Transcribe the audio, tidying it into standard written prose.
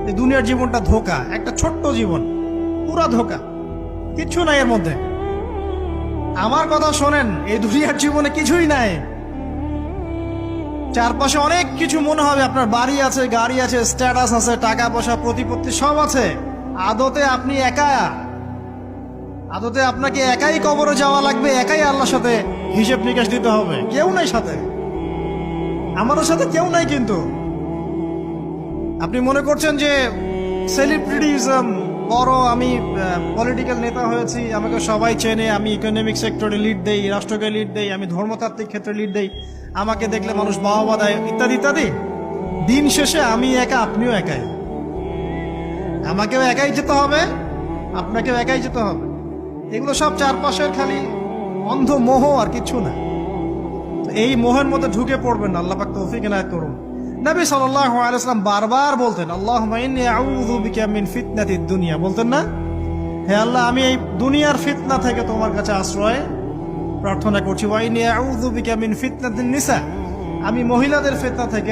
এই দুনিয়ার জীবনটা ধোঁকা, একটা ছোট্ট জীবন, পুরা ধোঁকা, কিচ্ছু নাই এর মধ্যে। আমার কথা শোনেন, এই দুনিয়ার জীবনে কিছুই নাই। চারপাশে অনেক কিছু মনে হবে, আপনার বাড়ি আছে, গাড়ি আছে, স্ট্যাটাস আছে, টাকা পয়সা, প্রতিপত্তি সব আছে। আদতে আপনি একা, আদতে আপনাকে একাই কবরে যাওয়া লাগবে, একাই আল্লাহর সাথে হিসেব নিকাশ দিতে হবে। কেউ নাই সাথে, আমাদের সাথে কেউ নাই। কিন্তু আপনি মনে করছেন যে সেলিব্রিটিজম, বড় আমি পলিটিক্যাল নেতা হয়েছি, আমাকে সবাই চেনে, আমি ইকোনমিক সেক্টরে লিড দেই, রাষ্ট্রকে লিড দেই, আমি ধর্মতাত্ত্বিক ক্ষেত্রে লিড দেই, আমাকে দেখলে মানুষ বাহবা দেয়, ইত্যাদি ইত্যাদি। দিন শেষে আমি একা, আপনিও একাই। আমাকেও একাই যেতে হবে, আপনাকেও একাই যেতে হবে। এগুলো সব চারপাশের খালি অন্ধ মোহ, আর কিছু না। এই মোহের মধ্যে ঢুকে পড়বেন না, আল্লাহ পাক তৌফিক এনায়েত করুন। নবী সাল্লাল্লাহু আলাইহি ওয়াসাল্লাম বারবার বলতেন, আল্লাহুম্মা ইন্নী আউযু বিকা মিন ফিতনাতিদ দুনিয়া, বলতেন না? হে আল্লাহ, আমি এই দুনিয়ার ফিতনা থেকে তোমার কাছে আশ্রয় প্রার্থনা করছি। ওয়া ইন্নী আউযু বিকা মিন ফিতনাতিন নিসা, আমি মহিলাদের ফিতনা থেকে